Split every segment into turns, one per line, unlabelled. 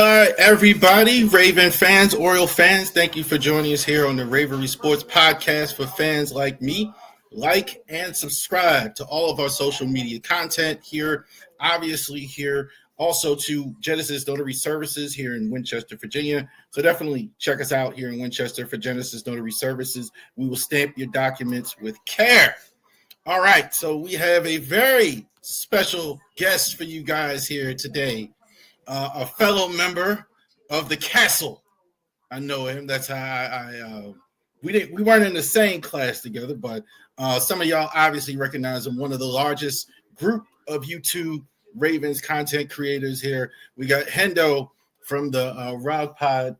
Hi, everybody, Raven fans, Oriole fans. Thank you for joining us here on the Ravori Sports Podcast for fans like me. Like and subscribe to all of our social media content here, obviously here, also to Genesis Notary Services here in Winchester, Virginia. So definitely check us out here in Winchester for Genesis Notary Services. We will stamp your documents with care. All right, so we have a very special guest for you guys here today. A fellow member of the Castle. I know him. That's how we weren't in the same class together, but some of y'all obviously recognize him. One of the largest group of YouTube Ravens content creators here. We got Hendo from the RouG Pod,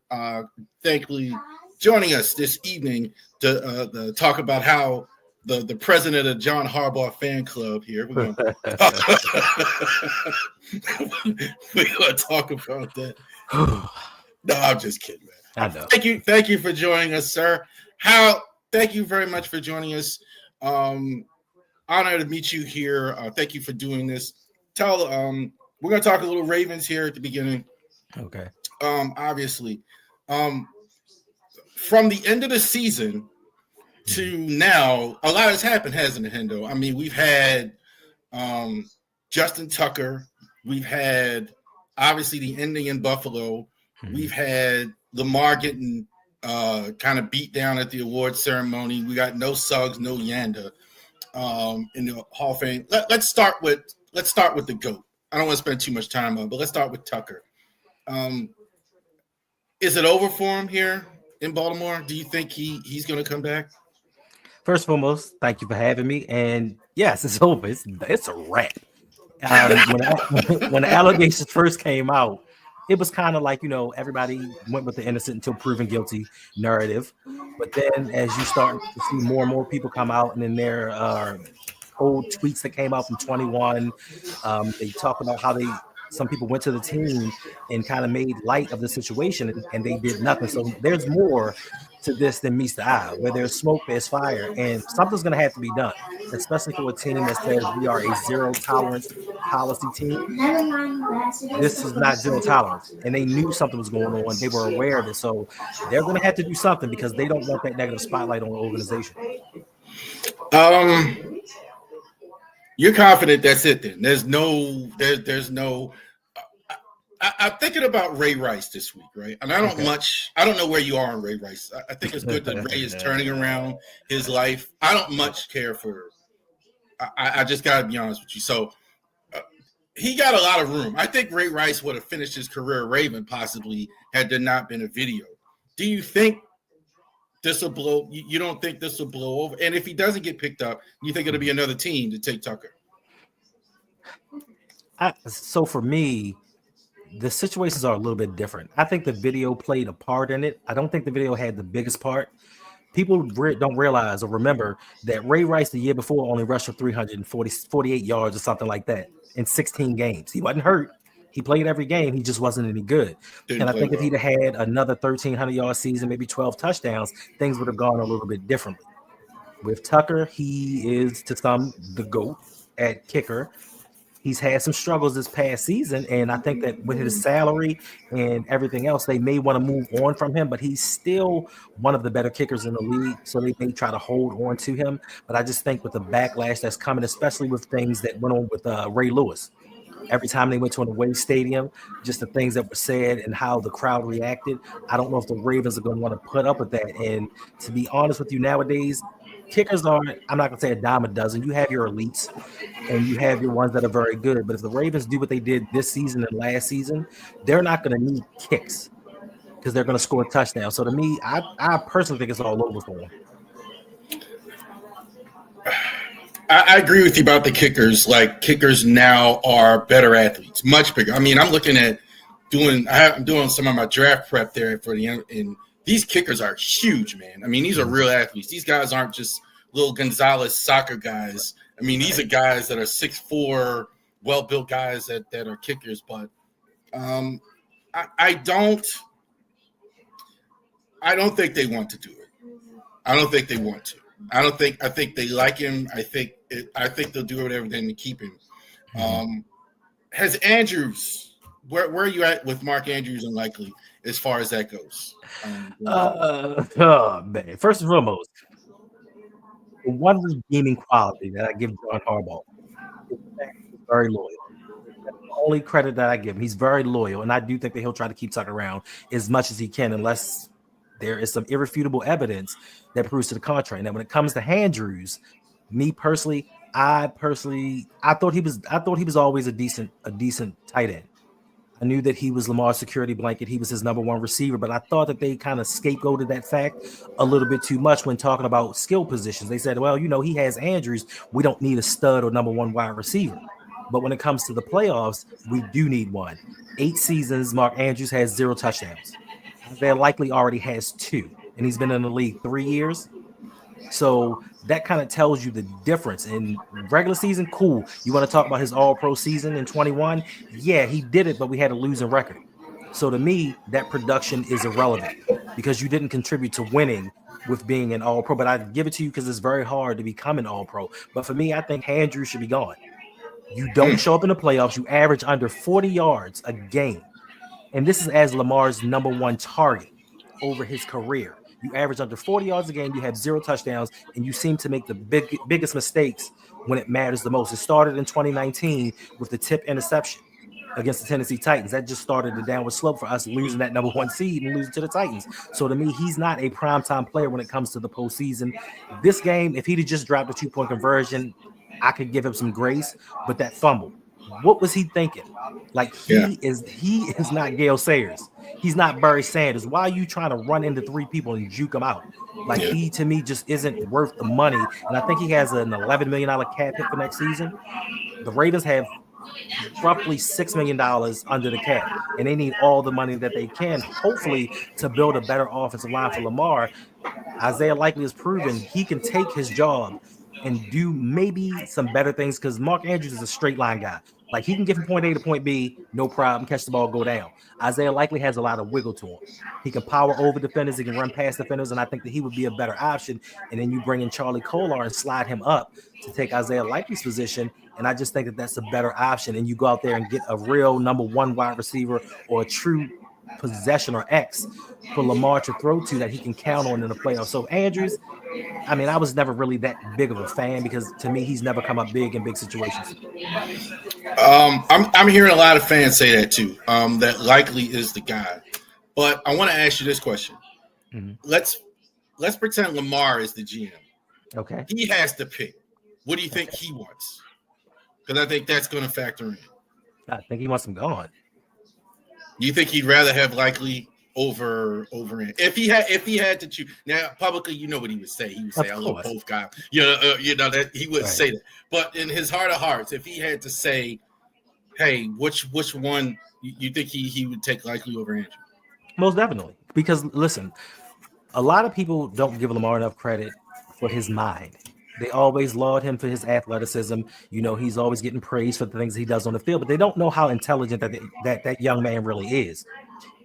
thankfully joining us this evening to talk about how the president of John Harbaugh fan club here. We're gonna talk about that. No, I'm just kidding, man.
I know.
Thank you for joining us, sir. Thank you very much for joining us. Honor to meet you here. Thank you for doing this. We're gonna talk a little Ravens here at the beginning.
Okay.
Obviously, from the end of the season to now, a lot has happened, hasn't it, Hendo? I mean, we've had Justin Tucker. We've had, obviously, the ending in Buffalo. Mm-hmm. We've had Lamar getting kind of beat down at the award ceremony. We got no Suggs, no Yanda in the Hall of Fame. Let's start with the GOAT. I don't want to spend too much time on it, but let's start with Tucker. Is it over for him here in Baltimore? Do you think he's going to come back?
First and foremost, thank you for having me. And yes, it's over. It's a wrap. When the allegations first came out, it was kind of like, everybody went with the innocent until proven guilty narrative. But then as you start to see more and more people come out, and then there are old tweets that came out from 21, they talk about how some people went to the team and kind of made light of the situation, and they did nothing. So there's more to this than meets the eye. Where there's smoke, there's fire, and something's going to have to be done, especially for a team that says we are a zero tolerance policy team. This is not zero tolerance, and they knew something was going on. They were aware of it, so they're going to have to do something because they don't want that negative spotlight on the organization.
You're confident that's it then? There's no. I'm thinking about Ray Rice this week, right? And I don't know where you are on Ray Rice. I think it's good that Ray is turning around his life. I don't much care for. I just got to be honest with you. So he got a lot of room. I think Ray Rice would have finished his career Raven possibly had there not been a video. Do you think this will blow? You don't think this will blow over? And if he doesn't get picked up, you think it'll be another team to take Tucker?
So for me, the situations are a little bit different. I think the video played a part in it. I don't think the video had the biggest part. People don't realize or remember that Ray Rice the year before only rushed for 348 yards or something like that in 16 games. He wasn't hurt. He played every game. He just wasn't any good. And I think if he'd have had another 1,300-yard season, maybe 12 touchdowns, things would have gone a little bit differently. With Tucker, he is, to some, the GOAT at kicker. He's had some struggles this past season, and I think that with his salary and everything else, they may want to move on from him, but he's still one of the better kickers in the league, so they may try to hold on to him. But I just think with the backlash that's coming, especially with things that went on with Ray Lewis, every time they went to an away stadium, just the things that were said and how the crowd reacted, I don't know if the Ravens are going to want to put up with that. And to be honest with you, nowadays, kickers are, I'm not going to say a dime a dozen. You have your elites and you have your ones that are very good. But if the Ravens do what they did this season and last season, they're not going to need kicks because they're going to score a touchdown. So to me, I personally think it's all over for them.
I agree with you about the kickers. Like, kickers now are better athletes, much bigger. I mean, I'm looking at I'm doing some of my draft prep there for and these kickers are huge, man. I mean, these are real athletes. These guys aren't just little Gonzalez soccer guys. I mean, these are guys that are 6'4", well-built guys that are kickers. But I don't think they want to do it. I don't think they want to. I think they like him. I think they'll do everything to keep him. Has Andrews where are you at with Mark Andrews and Likely as far as that goes?
Oh man! First and foremost, the one redeeming quality that I give John Harbaugh is the fact he's very loyal. That's the only credit that I give him. He's very loyal, and I do think that he'll try to keep Tuck around as much as he can, unless there is some irrefutable evidence that proves to the contrary. Now, when it comes to Andrews, me personally, I thought he was always a decent tight end. I knew that he was Lamar's security blanket. He was his number one receiver, but I thought that they kind of scapegoated that fact a little bit too much when talking about skill positions. They said, well, he has Andrews. We don't need a stud or number one wide receiver. But when it comes to the playoffs, we do need one. 8 seasons, Mark Andrews has 0 touchdowns. Isaiah Likely already has 2, and he's been in the league 3 years. So that kind of tells you the difference. In regular season, cool. You want to talk about his all-pro season in 21? Yeah, he did it, but we had a losing record. So to me, that production is irrelevant because you didn't contribute to winning with being an all-pro. But I give it to you because it's very hard to become an all-pro. But for me, I think Andrews should be gone. You don't show up in the playoffs. You average under 40 yards a game. And this is as Lamar's number one target over his career. You average under 40 yards a game, you have 0 touchdowns, and you seem to make the biggest mistakes when it matters the most. It started in 2019 with the tip interception against the Tennessee Titans. That just started the downward slope for us losing that number 1 seed and losing to the Titans. So to me, he's not a primetime player when it comes to the postseason. This game, if he'd just dropped a 2-point conversion, I could give him some grace, but that fumble, what was he thinking? Like he is not Gale Sayers. He's not Barry Sanders. Why are you trying to run into 3 people and juke them out? Like he to me just isn't worth the money. And I think he has an $11 million cap hit for next season. The Raiders have roughly $6 million under the cap, and they need all the money that they can, hopefully, to build a better offensive line for Lamar. Isaiah Likely has proven he can take his job and do maybe some better things because Mark Andrews is a straight line guy. Like he can get from point A to point B, no problem, catch the ball, go down. Isaiah Likely has a lot of wiggle to him. He can power over defenders, he can run past defenders, and I think that he would be a better option. And then you bring in Charlie Kolar and slide him up to take Isaiah Likely's position. And I just think that that's a better option. And you go out there and get a real number 1 wide receiver or a true possession or X for Lamar to throw to that he can count on in the playoffs. So Andrews, I mean, I was never really that big of a fan because to me, he's never come up big in big situations.
I'm hearing a lot of fans say that too. That Likely is the guy. But I want to ask you this question. Mm-hmm. Let's pretend Lamar is the GM.
Okay.
He has to pick. What do you think he wants? Because I think that's going to factor in.
I think he wants him gone.
You think he'd rather have Likely over in? If he had to choose now publicly, you know what he would say. He would say, "I love both guys." You know that he would say that. But in his heart of hearts, if he had to say, "Hey, which one you think he would take Likely over Andrew?"
Most definitely, because listen, a lot of people don't give Lamar enough credit for his mind. They always laud him for his athleticism. You know, he's always getting praised for the things he does on the field, but they don't know how intelligent that young man really is.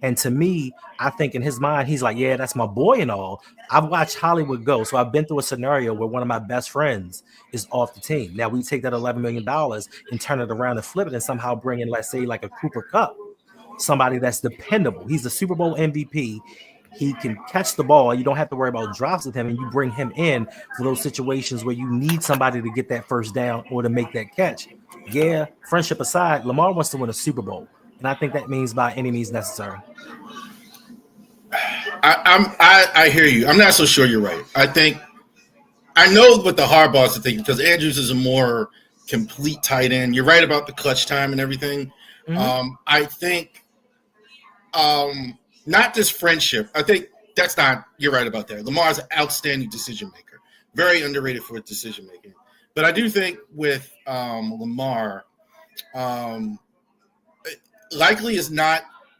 And to me, I think in his mind, he's like, yeah, that's my boy and all. I've watched Hollywood go. So I've been through a scenario where one of my best friends is off the team. Now we take that $11 million and turn it around and flip it and somehow bring in, let's say, like a Cooper Kupp, somebody that's dependable. He's the Super Bowl MVP. He can catch the ball. You don't have to worry about drops with him, and you bring him in for those situations where you need somebody to get that first down or to make that catch. Yeah, friendship aside, Lamar wants to win a Super Bowl, and I think that means by any means necessary.
I hear you. I'm not so sure you're right. I know what the Harbaughs are thinking because Andrews is a more complete tight end. You're right about the clutch time and everything. Mm-hmm. I think not this friendship. I think that's not. You're right about that. Lamar's an outstanding decision maker, very underrated for decision making. But I do think with Lamar, Likely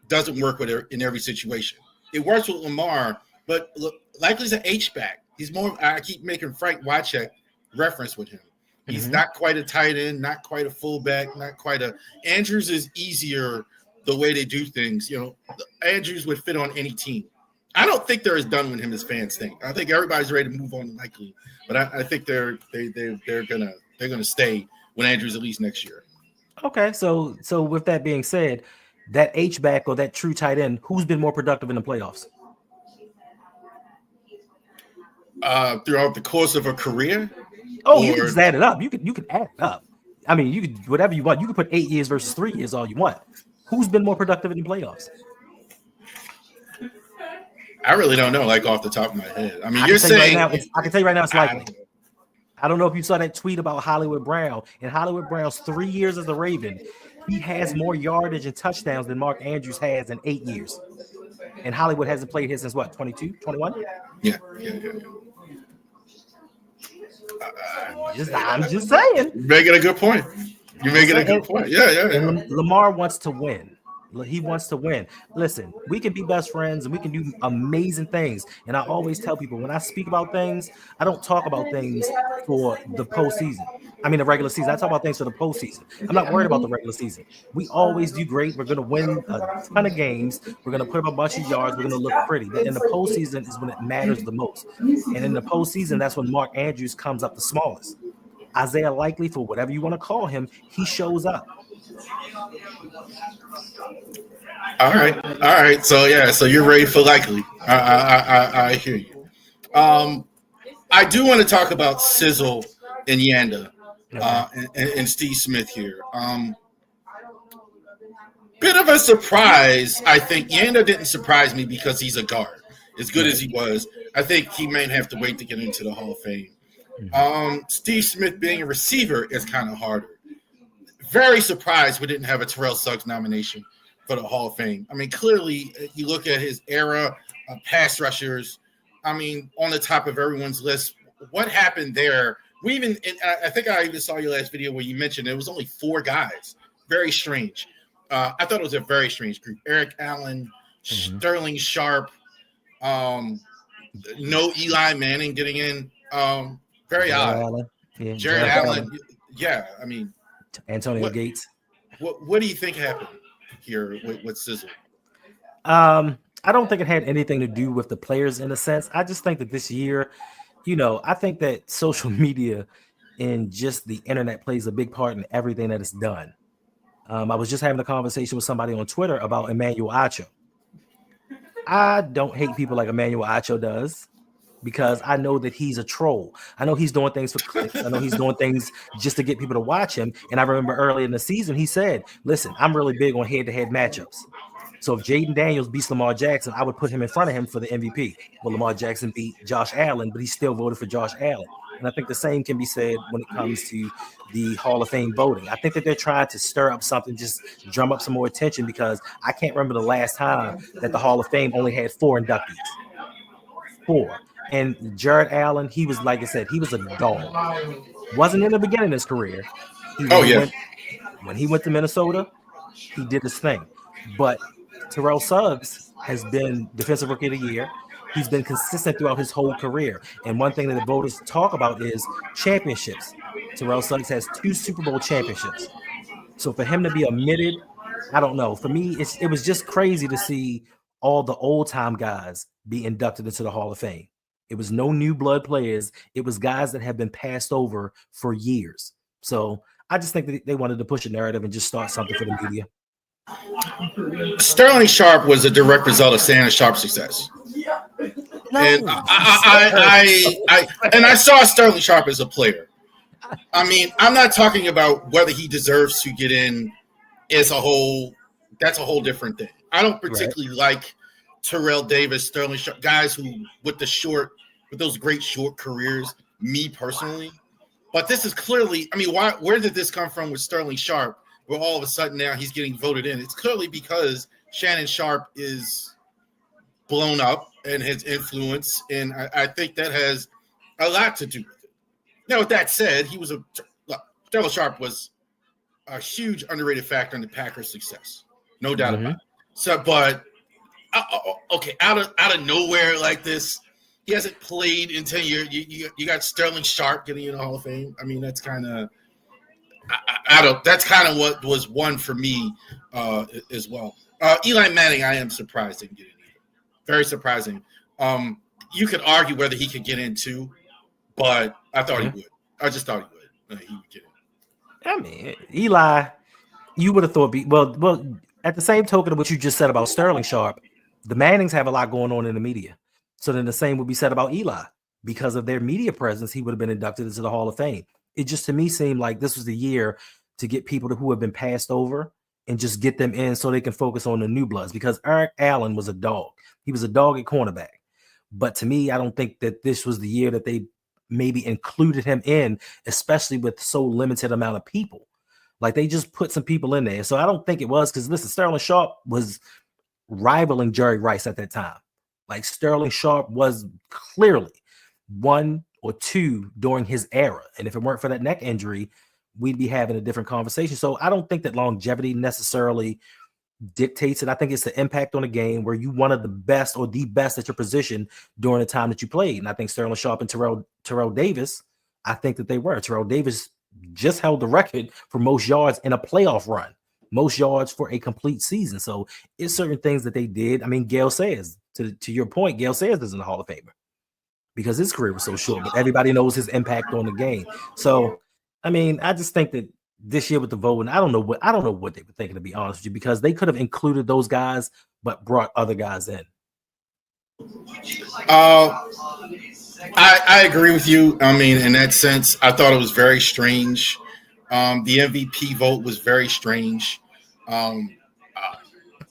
doesn't work with her in every situation. It works with Lamar, but Likely's an H-back. He's more. I keep making Frank Wycheck reference with him. He's not quite a tight end, not quite a fullback, not quite a. Andrews is easier the way they do things. You know, Andrews would fit on any team. I don't think they're as done with him as fans think. I think everybody's ready to move on Likely, but I think they're gonna stay with Andrews at least next year.
Okay, so with that being said, that H-back or that true tight end, who's been more productive in the playoffs?
Throughout the course of a career?
Oh, you can just add it up. You can add it up. I mean, you could whatever you want. You can put 8 years versus 3 years all you want. Who's been more productive in the playoffs?
I really don't know, like off the top of my head. I mean,
I
you're saying
I can tell you right now it's likely. I don't know if you saw that tweet about Hollywood Brown. In Hollywood Brown's 3 years as a Raven, he has more yardage and touchdowns than Mark Andrews has in 8 years. And Hollywood hasn't played here since what, 22, 21?
Yeah.
I'm just saying.
You're making a good point. Yeah.
And Lamar wants to win. He wants to win. Listen, we can be best friends and we can do amazing things. And I always tell people when I speak about things, I don't talk about things for the postseason. I mean, the regular season. I talk about things for the postseason. I'm not worried about the regular season. We always do great. We're going to win a ton of games. We're going to put up a bunch of yards. We're going to look pretty. But in the postseason is when it matters the most. And in the postseason, that's when Mark Andrews comes up the smallest. Isaiah Likely, for whatever you want to call him, he shows up.
All right. So you're ready for Likely. I hear you. I do want to talk about Sizzle and Yanda and Steve Smith here. Bit of a surprise. I think Yanda didn't surprise me because he's a guard. As good as he was, I think he may have to wait to get into the Hall of Fame. Steve Smith being a receiver is kind of harder. Very surprised we didn't have a Terrell Suggs nomination for the Hall of Fame. I mean, clearly, you look at his era of pass rushers, I mean, on the top of everyone's list. What happened there? I think I even saw your last video where you mentioned it was only 4 guys. Very strange. I thought it was a very strange group. Eric Allen, Sterling Sharp, no Eli Manning getting in. Very odd. Jared Allen. Yeah, I mean,
Antonio Gates.
What do you think happened here with Sizzle?
I don't think it had anything to do with the players in a sense. I just think that this year, I think that social media and just the internet plays a big part in everything that is done. I was just having a conversation with somebody on Twitter about Emmanuel Acho. I don't hate people like Emmanuel Acho does, because I know that he's a troll. I know he's doing things for clicks. I know he's doing things just to get people to watch him. And I remember early in the season, he said, listen, I'm really big on head-to-head matchups. So if Jaden Daniels beats Lamar Jackson, I would put him in front of him for the MVP. Well, Lamar Jackson beat Josh Allen, but he still voted for Josh Allen. And I think the same can be said when it comes to the Hall of Fame voting. I think that they're trying to stir up something, just drum up some more attention, because I can't remember the last time that the Hall of Fame only had 4 inductees. 4. And Jared Allen, he was, like I said, he was a dog. Wasn't in the beginning of his career. When he went to Minnesota, he did his thing. But Terrell Suggs has been Defensive Rookie of the Year. He's been consistent throughout his whole career. And one thing that the voters talk about is championships. Terrell Suggs has 2 Super Bowl championships. So for him to be omitted, I don't know. For me, it was just crazy to see all the old-time guys be inducted into the Hall of Fame. It was no new blood players. It was guys that have been passed over for years. So I just think that they wanted to push a narrative and just start something for the media.
Sterling Sharp was a direct result of Shannon Sharp's success. And I saw Sterling Sharp as a player. I mean, I'm not talking about whether he deserves to get in as a whole. That's a whole different thing. I don't particularly like Terrell Davis, Sterling Sharp, guys who with those great short careers, me personally. But this is clearly, I mean, where did this come from with Sterling Sharp, where all of a sudden now he's getting voted in? It's clearly because Shannon Sharp is blown up and his influence, and I think that has a lot to do with it. Now, with that said, Sterling Sharp was a huge underrated factor in the Packers' success, no doubt about it. So, but okay, out of nowhere like this, he hasn't played in 10 years. You got Sterling Sharp getting in the Hall of Fame. I mean, that's kind of what was one for me as well. Eli Manning, I am surprised didn't get in either. Very surprising. You could argue whether he could get in too, but I thought he would. I just thought he would get in.
I mean, Eli, you would have thought. at the same token of what you just said about Sterling Sharp, the Mannings have a lot going on in the media. So then the same would be said about Eli. Because of their media presence, he would have been inducted into the Hall of Fame. It just to me seemed like this was the year to get people who have been passed over and just get them in so they can focus on the new bloods, because Eric Allen was a dog. He was a dog at cornerback. But to me, I don't think that this was the year that they maybe included him in, especially with so limited amount of people. Like they just put some people in there. So I don't think it was because listen, Sterling Sharp was rivaling Jerry Rice at that time. Like Sterling Sharp was clearly 1 or 2 during his era. And if it weren't for that neck injury, we'd be having a different conversation. So I don't think that longevity necessarily dictates it. I think it's the impact on the game where you one of the best or the best at your position during the time that you played. And I think Sterling Sharp and Terrell Davis, I think that they were. Terrell Davis just held the record for most yards in a playoff run, most yards for a complete season. So it's certain things that they did. I mean, Gale Sayers, to your point, Gale Sayers is in the Hall of Famer because his career was so short, but everybody knows his impact on the game. So, I mean, I just think that this year with the voting, I don't know what they were thinking, to be honest with you, because they could have included those guys, but brought other guys in.
I agree with you. I mean, in that sense, I thought it was very strange. The MVP vote was very strange. I'm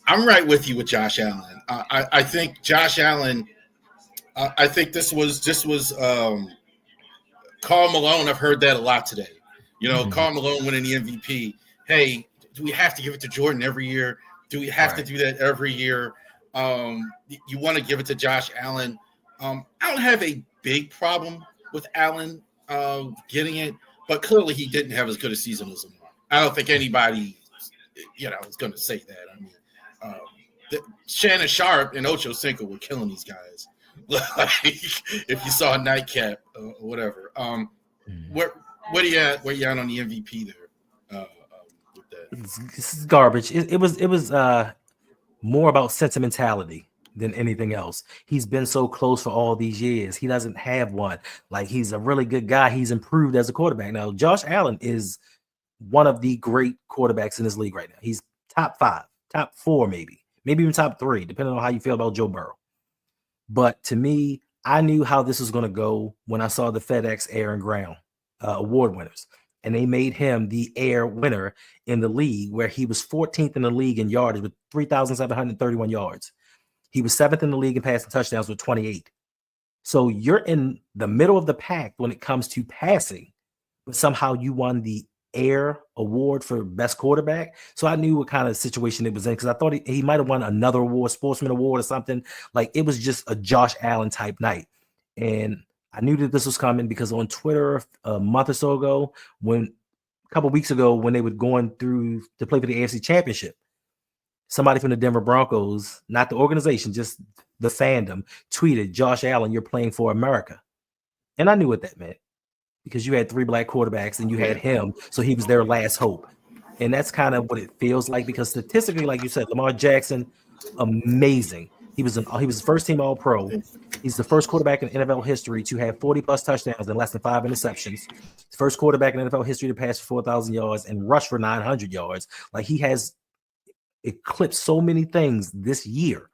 right with you with Josh Allen. I think Josh Allen. I think this was Karl Malone. I've heard that a lot today. You know, Karl Malone winning the MVP. Hey, do we have to give it to Jordan every year? Do we have to do that every year? You want to give it to Josh Allen. I don't have a big problem with Allen getting it, but clearly he didn't have as good a season as Lamar. I don't think anybody, is going to say that. I mean, Shannon Sharp and Ocho Cinco were killing these guys. Like, if you saw a nightcap or whatever. What are you at? Where you at on the MVP there? With that?
This is garbage. It was more about sentimentality than anything else. He's been so close for all these years. He doesn't have one. Like, he's a really good guy. He's improved as a quarterback. Now, Josh Allen is one of the great quarterbacks in this league right now. He's top 5, top 4, maybe even top 3, depending on how you feel about Joe Burrow. But to me, I knew how this was going to go when I saw the FedEx Air and Ground award winners. And they made him the air winner in the league, where he was 14th in the league in yardage with 3,731 yards. He was 7th in the league in passing touchdowns with 28. So you're in the middle of the pack when it comes to passing, but somehow you won the air award for best quarterback. So I knew what kind of situation it was in, because I thought he might have won another award, Sportsman Award or something. Like, it was just a Josh Allen type night. And I knew that this was coming because on Twitter a month or so ago, a couple weeks ago, when they were going through to play for the AFC Championship, somebody from the Denver Broncos, not the organization, just the fandom, tweeted, "Josh Allen, you're playing for America." And I knew what that meant, because you had 3 black quarterbacks and you had him, so he was their last hope. And that's kind of what it feels like, because statistically, like you said, Lamar Jackson, amazing. He was first team All-Pro. He's the first quarterback in NFL history to have 40-plus touchdowns and less than 5 interceptions. First quarterback in NFL history to pass for 4,000 yards and rush for 900 yards. Like, he has eclipsed so many things this year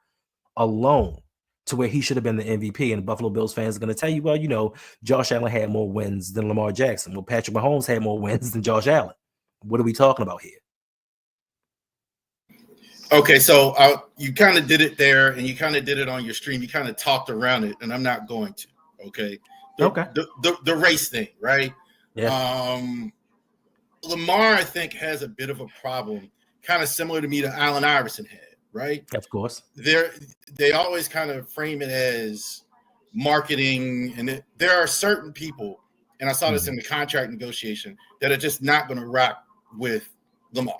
alone to where he should have been the MVP. And the Buffalo Bills fans are going to tell you, well, Josh Allen had more wins than Lamar Jackson. Well, Patrick Mahomes had more wins than Josh Allen. What are we talking about here?
Okay, so you kind of did it there, and you kind of did it on your stream. You kind of talked around it, and I'm not going to. Okay. The race thing, right?
Yeah.
Lamar, I think, has a bit of a problem, kind of similar to me to Allen Iverson had, right?
Of course.
They always kind of frame it as marketing, and there are certain people, and I saw this in the contract negotiation, that are just not going to rock with Lamar.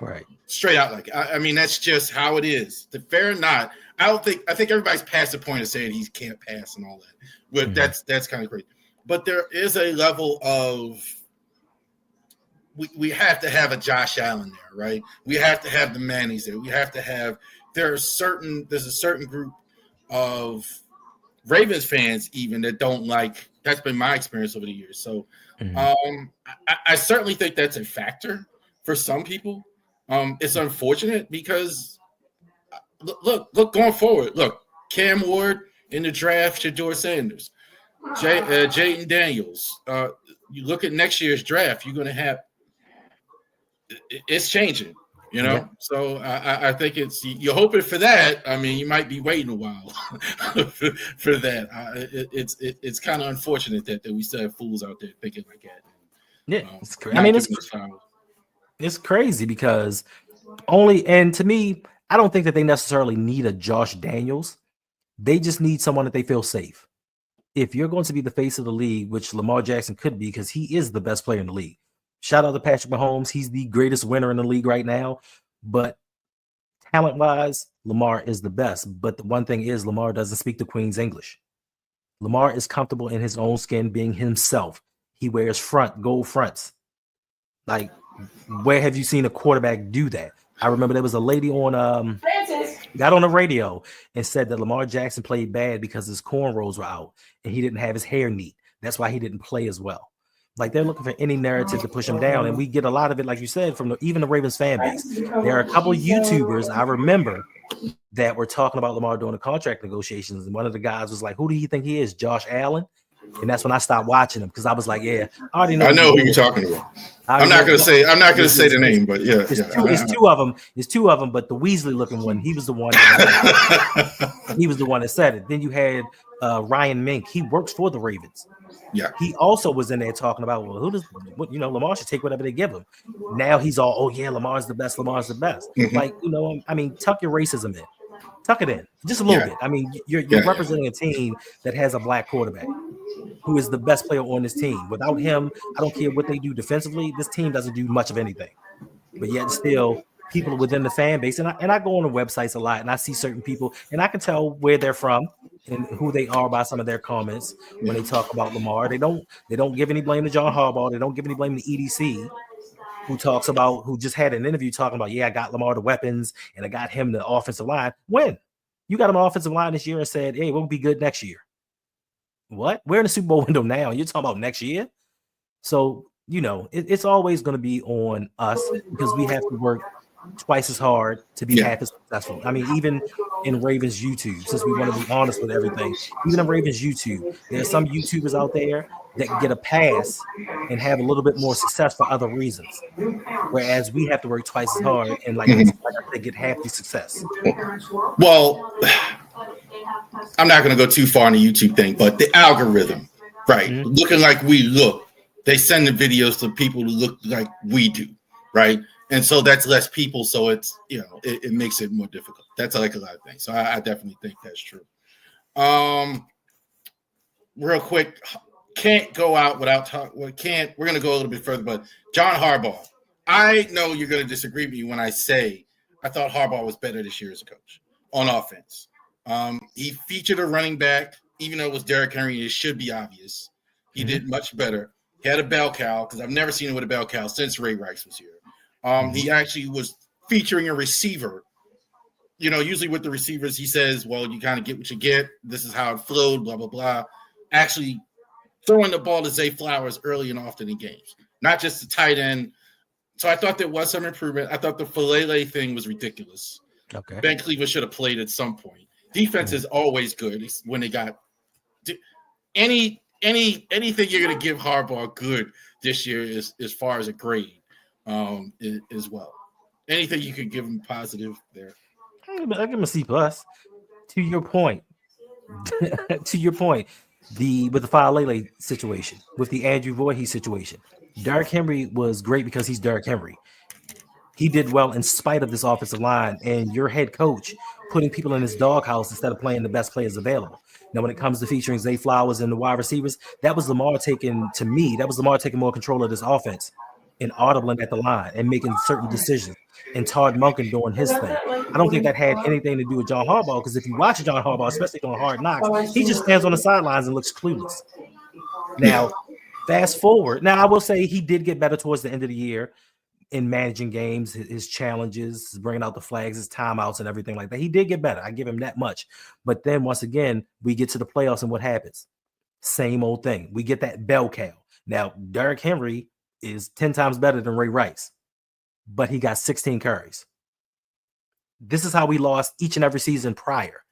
Right.
Straight out, like, I mean, that's just how it is. Fair or not, I think everybody's past the point of saying he can't pass and all that. But that's kind of crazy. But there is a level of we have to have a Josh Allen there, right? We have to have the Mannings there. We have to have there's a certain group of Ravens fans even that don't like. That's been my experience over the years. So I certainly think that's a factor for some people. It's unfortunate because look, going forward. Look, Cam Ward in the draft, Shedeur Sanders, Jaden Daniels. You look at next year's draft, you're going to have it's changing.
Yeah.
So I think you're hoping for that. I mean, you might be waiting a while for that. It's kind of unfortunate that we still have fools out there thinking like that.
Yeah, it's crazy. I mean, it's crazy because and to me, I don't think that they necessarily need a Josh Daniels. They just need someone that they feel safe. If you're going to be the face of the league, which Lamar Jackson could be because he is the best player in the league. Shout out to Patrick Mahomes. He's the greatest winner in the league right now. But talent-wise, Lamar is the best. But the one thing is Lamar doesn't speak the Queen's English. Lamar is comfortable in his own skin being himself. He wears gold fronts. Like, where have you seen a quarterback do that? I remember there was a lady on got on the radio and said that Lamar Jackson played bad because his cornrows were out and he didn't have his hair neat. That's why he didn't play as well. Like, they're looking for any narrative to push him down, and we get a lot of it, like you said, from even the Ravens fan base. There are a couple of YouTubers I remember that were talking about Lamar during the contract negotiations, and one of the guys was like, "Who do you think he is, Josh Allen?" And that's when I stopped watching him because I was like, "Yeah, I already know."
I know who you're talking about. I'm not gonna say the name, but yeah,
it's two of them. It's two of them, but the Weasley looking one, he was the one. He was the one that said it. Then you had Ryan Mink. He works for the Ravens.
Yeah,
he also was in there talking about, well, Lamar should take whatever they give him. Now he's all, oh yeah, Lamar's the best. Lamar's the best.
Mm-hmm.
Like, I mean, tuck your racism in, tuck it in just a little bit. I mean, you're representing a team that has a black quarterback who is the best player on this team. Without him, I don't care what they do defensively. This team doesn't do much of anything. But yet still, people within the fan base, and I go on the websites a lot, and I see certain people, and I can tell where they're from and who they are by some of their comments when they talk about Lamar. They don't give any blame to John Harbaugh. They don't give any blame to EDC, who just had an interview talking about, I got Lamar the weapons and I got him the offensive line. When? You got him offensive line this year and said, hey, we'll be good next year. What? We're in the Super Bowl window now. You're talking about next year? So, it's always going to be on us because we have to work twice as hard to be half as successful. I mean, even in Ravens YouTube, since we want to be honest with everything, even in Ravens YouTube, there are some YouTubers out there that get a pass and have a little bit more success for other reasons, whereas we have to work twice as hard and like I said, get half the success.
Well, I'm not going to go too far on the YouTube thing, but the algorithm, right? Mm-hmm. Looking like we look, they send the videos to people who look like we do, right? And so that's less people, so it's it makes it more difficult. That's like a lot of things. So I definitely think that's true. Real quick, can't go out without talk. We're gonna go a little bit further, but John Harbaugh. I know you're gonna disagree with me when I say I thought Harbaugh was better this year as a coach on offense. He featured a running back, even though it was Derrick Henry. It should be obvious. He did much better. He had a bell cow because I've never seen him with a bell cow since Ray Rice was here. He actually was featuring a receiver. Usually with the receivers, he says, well, you kind of get what you get. This is how it flowed, blah, blah, blah. Actually throwing the ball to Zay Flowers early and often in games, not just the tight end. So I thought there was some improvement. I thought the Falele thing was ridiculous.
Okay.
Ben Cleveland should have played at some point. Defense is always good when they got anything you're going to give Harbaugh good this year is as far as a grade. As well. Anything you could give him positive there?
I give him a C+. To your point, with the Falele situation, with the Andrew Voorhees situation, Derrick Henry was great because he's Derrick Henry. He did well in spite of this offensive line and your head coach putting people in his doghouse instead of playing the best players available. Now, when it comes to featuring Zay Flowers and the wide receivers, that was Lamar taking more control of this offense and audibling at the line and making certain decisions, and Todd Monken doing his thing. I don't think that had anything to do with John Harbaugh, because if you watch John Harbaugh, especially on Hard Knocks, he just stands on the sidelines and looks clueless. Now, fast forward. Now, I will say he did get better towards the end of the year in managing games, his challenges, bringing out the flags, his timeouts, and everything like that. He did get better. I give him that much. But then once again, we get to the playoffs, and what happens? Same old thing. We get that bell cow. Now, Derrick Henry is 10 times better than Ray Rice. but he got 16 carries. This is how we lost each and every season prior,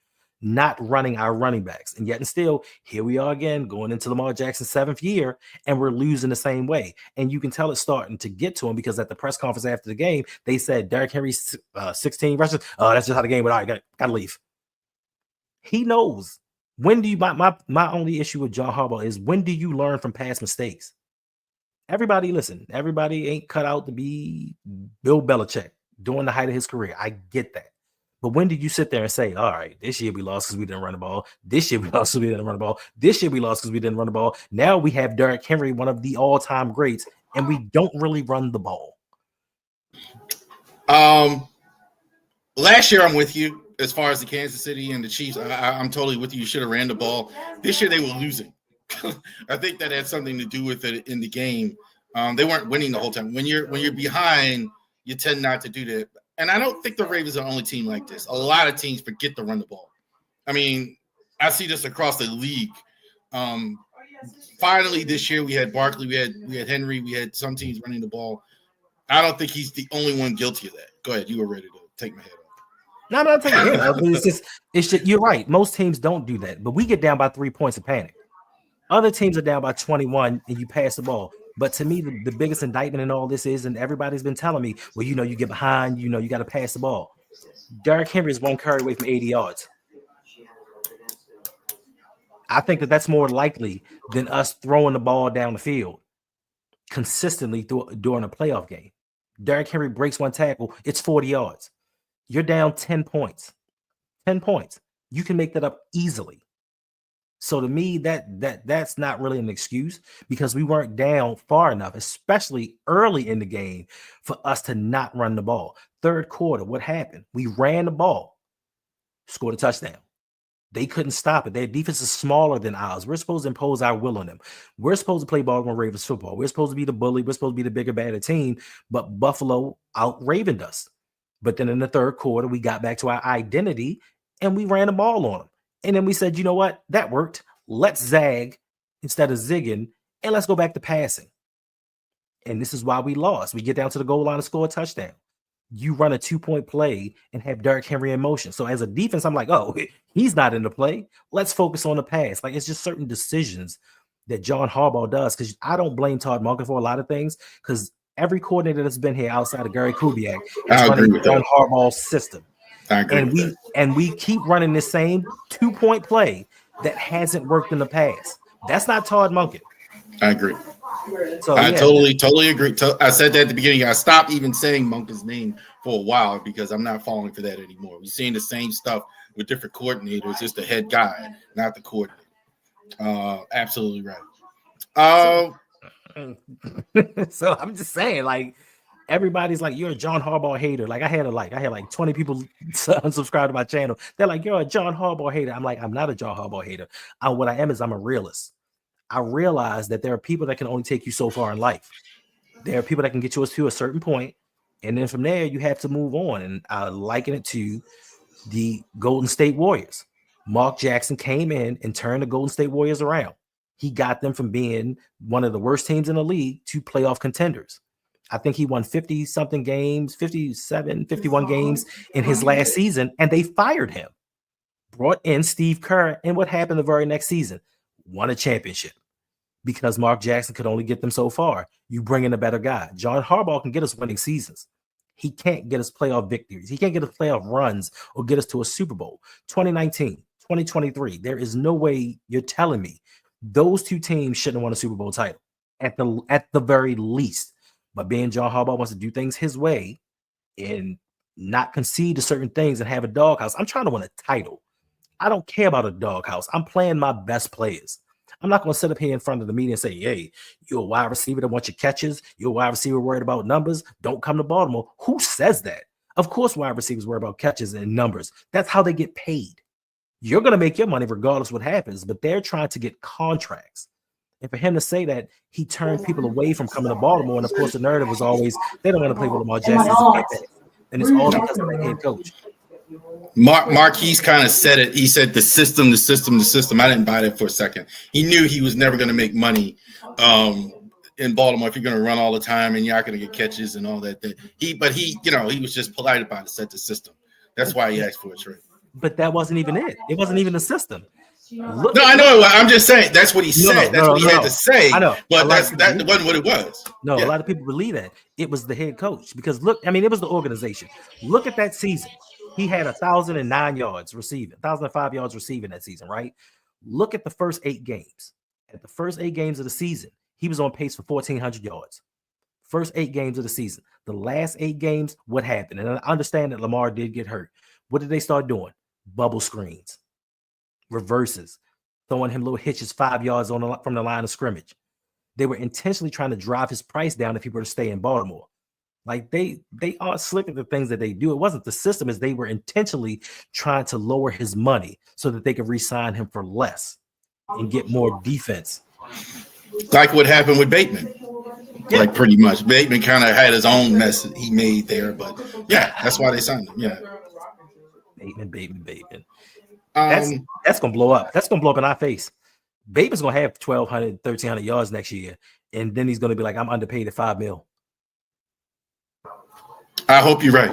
not running our running backs. And yet and still, here we are again, going into Lamar Jackson's 7th year, and we're losing the same way. And you can tell it's starting to get to him, because at the press conference after the game, they said Derrick Henry's 16 rushes. Oh, that's just how the game went. All right, gotta leave. He knows. When do you, my only issue with John Harbaugh is, when do you learn from past mistakes? Everybody, listen, everybody ain't cut out to be Bill Belichick during the height of his career. I get that. But when did you sit there and say, all right, this year we lost because we didn't run the ball. This year we lost because we didn't run the ball. This year we lost because we didn't run the ball. Now we have Derrick Henry, one of the all-time greats, and we don't really run the ball.
Last year I'm with you as far as the Kansas City and the Chiefs. I'm totally with you. You should have ran the ball. This year they were losing. I think that had something to do with it in the game. They weren't winning the whole time. When you're behind, you tend not to do that. And I don't think the Ravens are the only team like this. A lot of teams forget to run the ball. I mean, I see this across the league. Finally, this year we had Barkley, we had Henry, we had some teams running the ball. I don't think he's the only one guilty of that. Go ahead, you were ready to take my head off.
No, I'm not taking it off. It's just, you're right. Most teams don't do that, but we get down by 3 points of panic. Other teams are down by 21 and you pass the ball. But to me, the biggest indictment in all this is, and everybody's been telling me, well, you get behind, you got to pass the ball. Derrick Henry is one carry away from 80 yards. I think that's more likely than us throwing the ball down the field consistently during a playoff game. Derrick Henry breaks one tackle, it's 40 yards. You're down 10 points. 10 points. You can make that up easily. So to me, that's not really an excuse, because we weren't down far enough, especially early in the game, for us to not run the ball. Third quarter, what happened? We ran the ball, scored a touchdown. They couldn't stop it. Their defense is smaller than ours. We're supposed to impose our will on them. We're supposed to play Baltimore Ravens football. We're supposed to be the bully. We're supposed to be the bigger, badder team, but Buffalo out-Ravened us. But then in the third quarter, we got back to our identity and we ran the ball on them. And then we said, you know what? That worked. Let's zag instead of zigging, and let's go back to passing. And this is why we lost. We get down to the goal line and score a touchdown. You run a 2-point play and have Derrick Henry in motion. So as a defense, I'm like, oh, he's not in the play. Let's focus on the pass. Like, it's just certain decisions that John Harbaugh does, because I don't blame Todd Monken for a lot of things, because every coordinator that's been here outside of Gary Kubiak is running John Harbaugh's system. And we keep running the same 2-point play that hasn't worked in the past. That's not Todd Monken.
I agree. So I totally agree. I said that at the beginning. I stopped even saying Monken's name for a while because I'm not falling for that anymore. We're seeing the same stuff with different coordinators. It's the head guy, not the coordinator. Absolutely right.
So I'm just saying, like, everybody's like, you're a John Harbaugh hater. Like I had like 20 people unsubscribe to my channel. They're like, you're a John Harbaugh hater. I'm like, I'm not a John Harbaugh hater. What I am is I'm a realist. I realize that there are people that can only take you so far in life. There are people that can get you to a certain point, and then from there you have to move on. And I liken it to the Golden State Warriors. Mark Jackson came in and turned the Golden State Warriors around. He got them from being one of the worst teams in the league to playoff contenders. I think he won 50-something games, 57, 51 games in his last season, and they fired him. Brought in Steve Kerr, and what happened the very next season? Won a championship, because Mark Jackson could only get them so far. You bring in a better guy. John Harbaugh can get us winning seasons. He can't get us playoff victories. He can't get us playoff runs or get us to a Super Bowl. 2019, 2023, there is no way you're telling me those two teams shouldn't have won a Super Bowl title at the very least. But being John Harbaugh wants to do things his way and not concede to certain things and have a doghouse. I'm trying to win a title. I don't care about a doghouse. I'm playing my best players. I'm not going to sit up here in front of the media and say, hey, you're a wide receiver that wants your catches. You're a wide receiver worried about numbers. Don't come to Baltimore. Who says that? Of course, wide receivers worry about catches and numbers. That's how they get paid. You're going to make your money regardless what happens, but they're trying to get contracts. And for him to say that, he turned people away from coming to Baltimore. And of course, the narrative was always, they don't want to play with Lamar Jackson. And it's all because of the head coach.
Marquise kind of said it. He said the system. I didn't buy that for a second. He knew he was never going to make money in Baltimore if you're going to run all the time and you're not going to get catches and all that. He was just polite about it, set the system. That's why he asked for a trade.
But that wasn't even it. It wasn't even the system.
I know. I'm just saying that's what he said. That's what he had to say. I know, but that wasn't what it was.
No, a lot of people believe that it was the head coach because look, I mean, it was the organization. Look at that season. He had 1,009 yards receiving, 1,005 yards receiving that season, right? Look at the first 8 games. At the first 8 games of the season, he was on pace for 1,400 yards. First 8 games of the season. The last 8 games, what happened? And I understand that Lamar did get hurt. What did they start doing? Bubble screens, reverses, throwing him little hitches 5 yards from the line of scrimmage. They were intentionally trying to drive his price down if he were to stay in Baltimore. Like they are slick at the things that they do. It wasn't the system, as they were intentionally trying to lower his money so that they could re-sign him for less and get more defense.
Like what happened with Bateman. Yeah. Like pretty much. Bateman kind of had his own mess that he made there, but yeah, that's why they signed him. Yeah.
Bateman. That's gonna blow up. That's gonna blow up in our face. Bateman's gonna have 1,200, 1,300 yards next year, and then he's gonna be like, I'm underpaid at $5 million.
I hope you're right.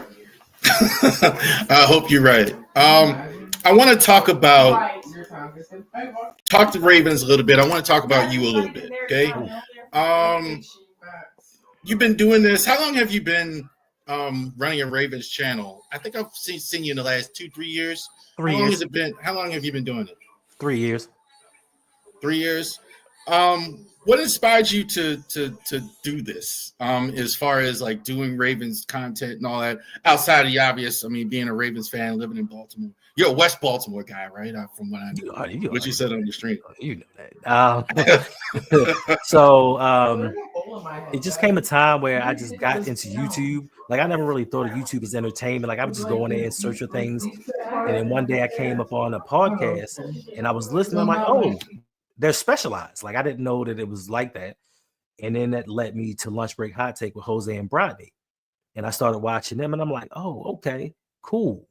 I hope you're right. I want to talk the Ravens a little bit. I want to talk about you a little bit. Okay. You've been doing this. How long have you been running a Ravens channel? I think I've seen you in the last 2-3 years.
3 years.
How long has it been? How long have you been doing it?
3 years.
3 years. What inspired you to do this? As far as like doing Ravens content and all that, outside of the obvious. I mean, being a Ravens fan, living in Baltimore. You're a West Baltimore guy, right? From what I know. What you said on the stream.
You know that. So it just came a time where I just got into YouTube. Like I never really thought of YouTube as entertainment. Like I would just go in there and search for things. And then one day I came up on a podcast and I was listening. I'm like, oh, they're specialized. Like I didn't know that it was like that. And then that led me to Lunch Break Hot Take with Jose and Brodney. And I started watching them and I'm like, oh, okay, cool.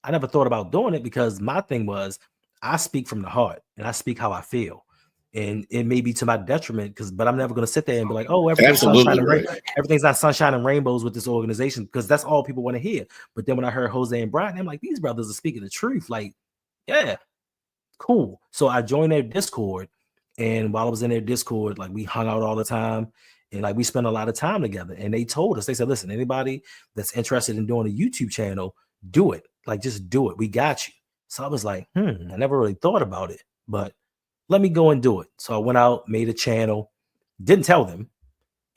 I never thought about doing it because my thing was I speak from the heart and I speak how I feel. And it may be to my detriment but I'm never going to sit there and be like, oh, everything's not sunshine and rainbows with this organization, because that's all people want to hear. But then when I heard Jose and Brodney, I'm like, these brothers are speaking the truth. Like, yeah, cool. So I joined their Discord, and while I was in their Discord, like we hung out all the time and like we spent a lot of time together. And they told us, they said, listen, anybody that's interested in doing a YouTube channel, do it. Like, just do it. We got you. So I was like, I never really thought about it, but let me go and do it. So I went out, made a channel, didn't tell them.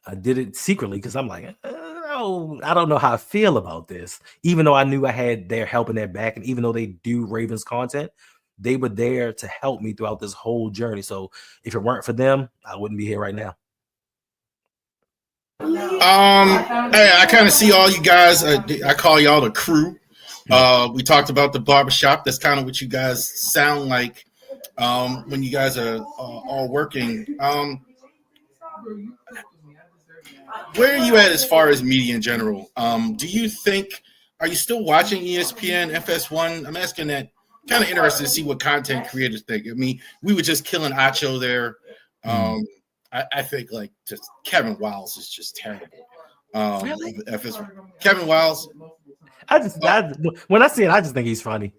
I did it secretly because I'm like, oh, I don't know how I feel about this. Even though I knew I had their help in their back, and even though they do Ravens content, they were there to help me throughout this whole journey. So if it weren't for them, I wouldn't be here right now.
Hey, I kind of see all you guys. I call y'all the crew. We talked about the barbershop. That's kind of what you guys sound like when you guys are all working. Where are you at as far as media in general? Do you think, are you still watching ESPN, FS1? I'm asking that. Kind of interested to see what content creators think. I mean, we were just killing Acho there. I think like just Kevin Wiles is just terrible.
Really?
Kevin Wiles.
When I see it, I just think he's funny.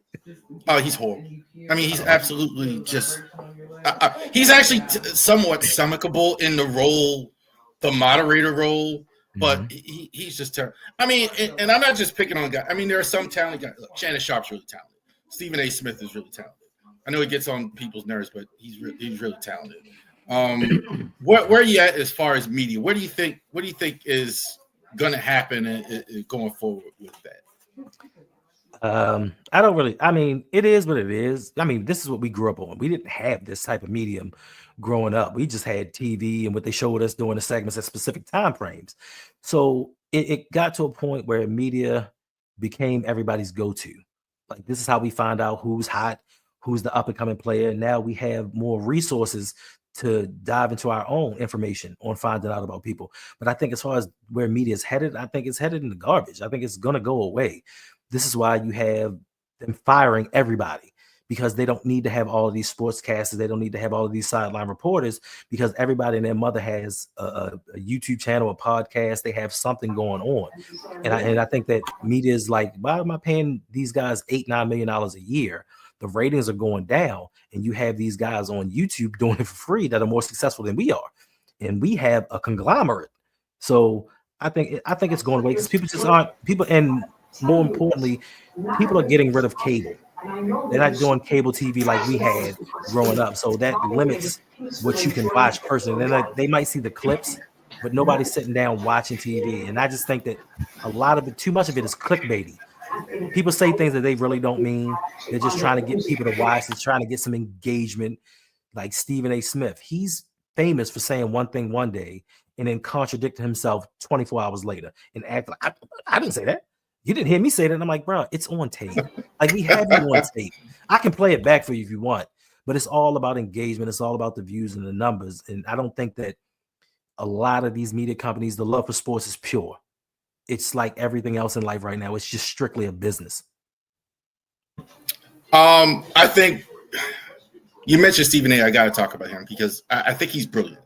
Oh, he's horrible. I mean, he's absolutely just. He's actually somewhat stomachable in the role, the moderator role, but he's just terrible. I mean, and I'm not just picking on guys. I mean, there are some talented guys. Look, Shannon Sharp's really talented. Stephen A. Smith is really talented. I know he gets on people's nerves, but he's really talented. Where are you at as far as media? What do you think is going to happen going forward with that?
I don't really. I mean, it is what it is. I mean, this is what we grew up on. We didn't have this type of medium growing up. We just had TV and what they showed us doing the segments at specific time frames. So it got to a point where media became everybody's go-to. Like, this is how we find out who's hot, who's the up-and-coming player. Now we have more resources to dive into our own information on finding out about people. But I think as far as where media is headed, I think it's headed in the garbage. I think it's going to go away. This is why you have them firing everybody, because they don't need to have all of these sportscasters. They don't need to have all of these sideline reporters because everybody and their mother has a YouTube channel, a podcast. They have something going on. And I think that media is like, why am I paying these guys $8-9 million a year? The ratings are going down, and you have these guys on YouTube doing it for free that are more successful than we are. And we have a conglomerate. So I think it's going away because people just aren't people. And more importantly, people are getting rid of cable. They're not doing cable TV like we had growing up. So that limits what you can watch personally. Then they might see the clips, but nobody's sitting down watching TV. And I just think that a lot of it, too much of it is clickbaity. People say things that they really don't mean. They're just trying to get people to watch. They're trying to get some engagement. Like Stephen A. Smith, he's famous for saying one thing one day and then contradicting himself 24 hours later and act like I didn't say that. You didn't hear me say that. And I'm like, bro, it's on tape. Like we have you on tape. I can play it back for you if you want, but it's all about engagement. It's all about the views and the numbers. And I don't think that a lot of these media companies, the love for sports is pure. It's like everything else in life right now. It's just strictly a business.
I think you mentioned Stephen A. I got to talk about him because I think he's brilliant.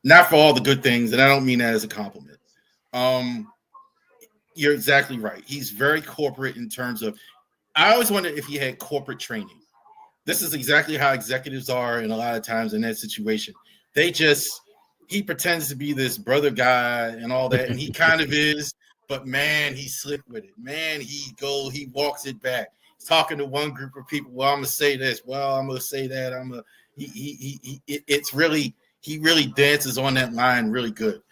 Not for all the good things, and I don't mean that as a compliment. You're exactly right. He's very corporate in terms of, I always wonder if he had corporate training. This is exactly how executives are, and a lot of times in that situation. He pretends to be this brother guy and all that, and he kind of is, but man, he's slick with it. Man, he walks it back. He's talking to one group of people. Well, I'm gonna say this. Well, I'm gonna say that. He really dances on that line really good.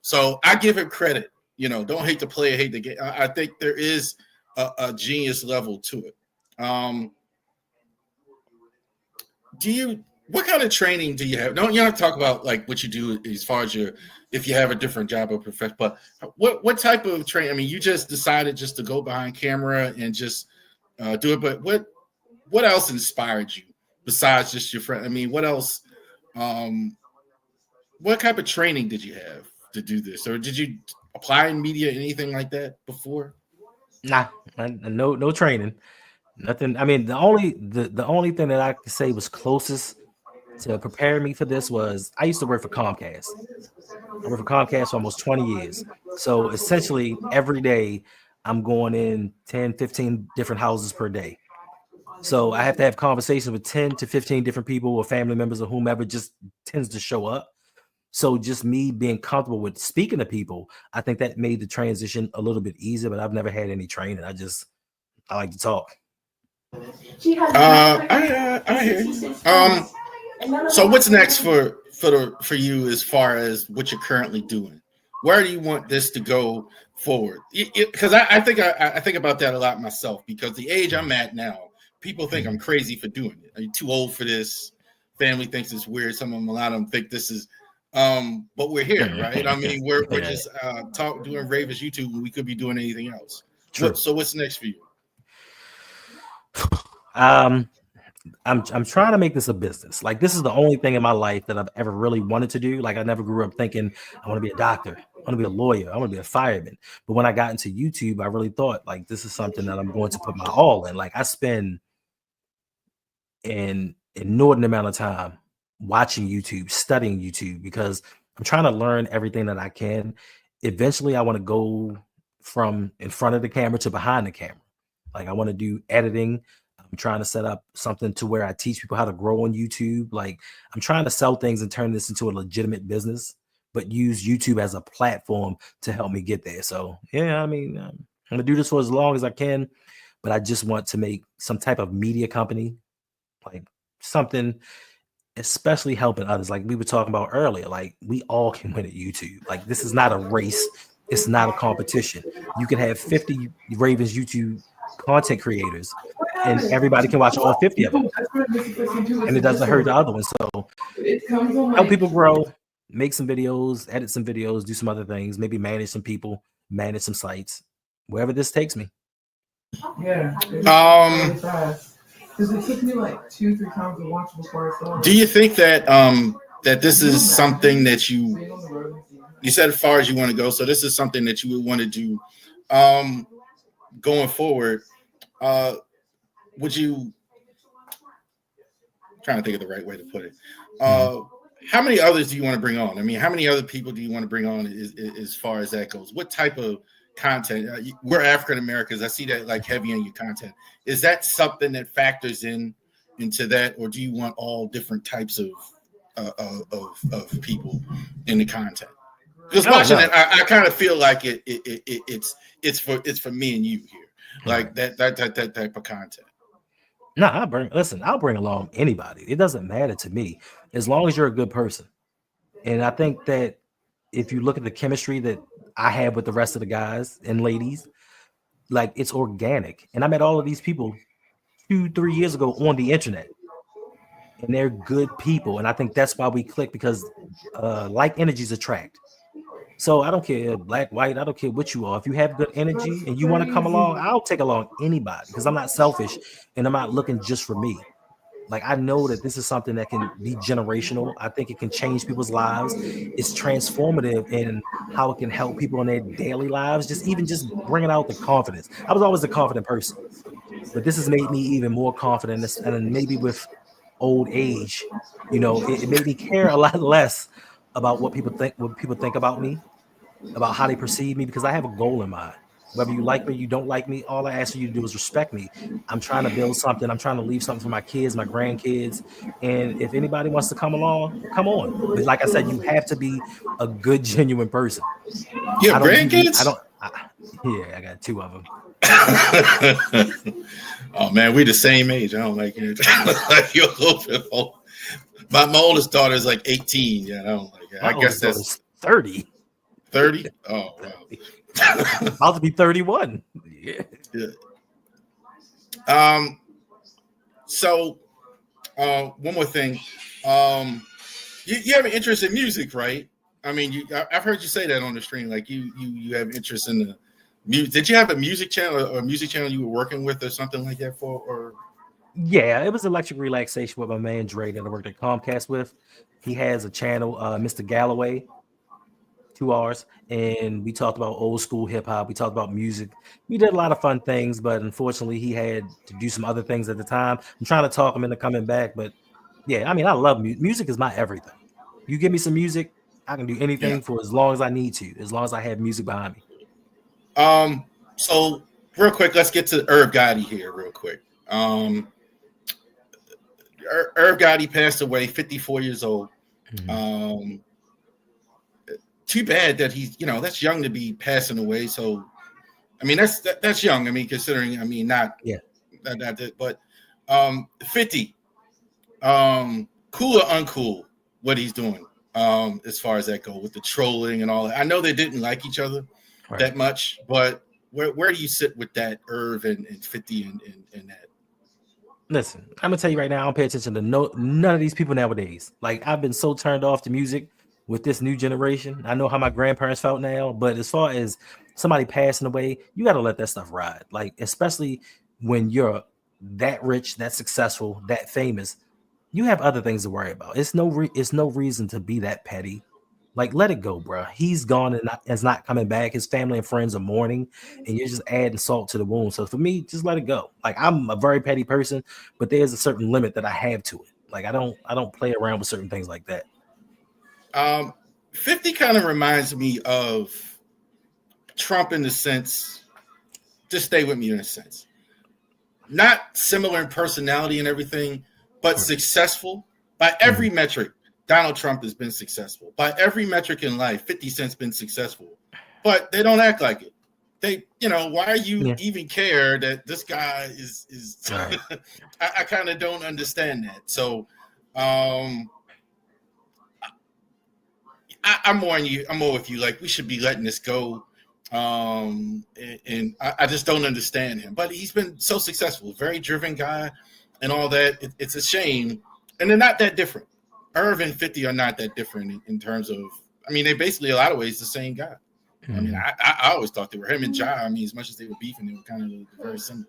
So I give him credit. Don't hate the player, hate the game. I think there is a genius level to it. What kind of training do you have? Don't you have to talk about like what you do as far as if you have a different job or profession, but what type of training? I mean, you just decided just to go behind camera and just do it, but what else inspired you besides just your friend? I mean, what else? What type of training did you have to do this, or did you apply in media, anything like that before?
Nah, no training, nothing. I mean, the only thing that I could say was closest to prepare me for this was I used to work for Comcast. I worked for Comcast for almost 20 years. So essentially every day I'm going in 10, 15 different houses per day. So I have to have conversations with 10 to 15 different people or family members or whomever just tends to show up. So just me being comfortable with speaking to people, I think that made the transition a little bit easier, but I've never had any training. I like to talk.
I hear you. So what's next for you as far as what you're currently doing? Where do you want this to go forward? Because I think about that a lot myself, because the age I'm at now, people think I'm crazy for doing it. I'm too old for this. Family thinks it's weird. A lot of them think this is, but we're here, right? I mean, we're just doing Ravens YouTube, and we could be doing anything else. So what's next for you?
I'm trying to make this a business. Like, this is the only thing in my life that I've ever really wanted to do. Like, I never grew up thinking I want to be a doctor, I want to be a lawyer, I want to be a fireman. But when I got into YouTube, I really thought like this is something that I'm going to put my all in. Like, I spend an inordinate amount of time watching YouTube, studying YouTube, because I'm trying to learn everything that I can. Eventually, I want to go from in front of the camera to behind the camera. Like, I want to do editing. I'm trying to set up something to where I teach people how to grow on YouTube. Like, I'm trying to sell things and turn this into a legitimate business, but use YouTube as a platform to help me get there. So, yeah, I mean, I'm going to do this for as long as I can, but I just want to make some type of media company, like something, especially helping others. Like we were talking about earlier, like we all can win at YouTube. Like, this is not a race. It's not a competition. You can have 50 Ravens YouTube content creators and everybody can watch all 50 of them, and it doesn't hurt the other one. So help people grow, make some videos, edit some videos, do some other things, maybe manage some people, manage some sites, wherever this takes me.
Yeah. Because it took me like 2-3 times to watch before I saw it.
Do you think that that this is something that you said as far as you want to go, so this is something that you would want to do going forward? Would you trying to think of the right way to put it. How many others do you want to bring on? I mean, how many other people do you want to bring on as far as that goes? What type of content? We're African Americans. I see that like heavy in your content. Is that something that factors into that, or do you want all different types of people in the content? Because watching it, I kind of feel like it's for me and you here, like that type of content.
No, I'll bring along anybody. It doesn't matter to me as long as you're a good person. And I think that if you look at the chemistry that I have with the rest of the guys and ladies, like it's organic. And I met all of these people 2-3 years ago on the internet, and they're good people. And I think that's why we click, because like energies attract. So I don't care black, white, I don't care what you are. If you have good energy and you want to come along, I'll take along anybody, because I'm not selfish and I'm not looking just for me. Like, I know that this is something that can be generational. I think it can change people's lives. It's transformative in how it can help people in their daily lives, just bringing out the confidence. I was always a confident person, but this has made me even more confident. And maybe with old age, it made me care a lot less about what people think about me, about how they perceive me, because I have a goal in mind. Whether you like me, you don't like me, all I ask you to do is respect me. I'm trying to build something. I'm trying to leave something for my kids, my grandkids. And if anybody wants to come along, come on. But like I said, you have to be a good, genuine person.
Yeah, grandkids?
I got 2 of them.
Oh, man, we the same age. I don't like it. Like, you're a little bit old. My oldest daughter is like 18. Yeah, I don't like it. I guess that's
30.
30? Oh, wow.
About to be 31. Yeah.
So one more thing. You have an interest in music, right? I mean, I've heard you say that on the stream. Like you have interest in the music. Did you have a music channel or a music channel you were working with or something like that for? Or
yeah, it was Electric Relaxation with my man Dre that I worked at Comcast with. He has a channel, Mr. Galloway. 2 hours, and we talked about old school hip hop. We talked about music. We did a lot of fun things, but unfortunately, he had to do some other things at the time. I'm trying to talk him into coming back, but yeah, I mean, I love music. Music is my everything. You give me some music, I can do anything for as long as I need to, as long as I have music behind me.
So real quick, let's get to Irv Gotti here, real quick. Irv Gotti passed away, 54 years old. Mm-hmm. Too bad that he's, that's young to be passing away. So, I mean, that's young. I mean, considering, not, but 50, cool or uncool, what he's doing, as far as that goes with the trolling and all that. I know they didn't like each other that much, but where do you sit with that, Irv and 50 and that?
Listen, I'm gonna tell you right now, I don't pay attention to none of these people nowadays. Like, I've been so turned off to music with this new generation. I know how my grandparents felt now, but as far as somebody passing away, you got to let that stuff ride. Like, especially when you're that rich, that successful, that famous, you have other things to worry about. It's no reason to be that petty. Like, let it go, bro. He's gone and is not coming back. His family and friends are mourning, and you're just adding salt to the wound. So for me, just let it go. Like, I'm a very petty person, but there's a certain limit that I have to it. Like, I don't play around with certain things like that.
50 kind of reminds me of Trump in the sense, just stay with me in a sense, not similar in personality and everything, but successful by every metric. Donald Trump has been successful by every metric in life. 50 Cent's been successful, but they don't act like it. They, why are you even care that this guy is right. I kind of don't understand that. So, I'm more with you. Like, we should be letting this go. And I just don't understand him. But he's been so successful, very driven guy and all that. It's a shame. And they're not that different. Irv and 50 are not that different in terms of, they basically, a lot of ways, the same guy. Mm-hmm. I always thought they were him and Ja. As much as they were beefing, they were kind of very similar.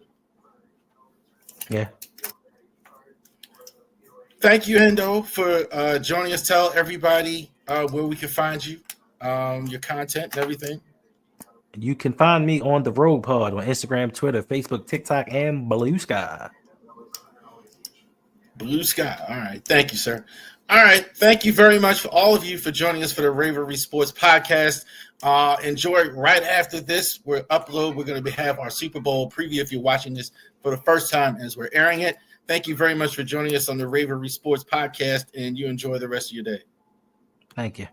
Yeah.
Thank you, Hendo, for joining us. Tell everybody where we can find you, your content and everything.
You can find me on the RouG Pod on Instagram, Twitter, Facebook, TikTok, and Blue Sky.
Blue sky. All right. Thank you, sir. All right. Thank you very much for all of you for joining us for the Ravori Sports Podcast. Enjoy right after this. We're going to have our Super Bowl preview if you're watching this for the first time as we're airing it. Thank you very much for joining us on the Ravori Sports Podcast, and you enjoy the rest of your day.
Thank you.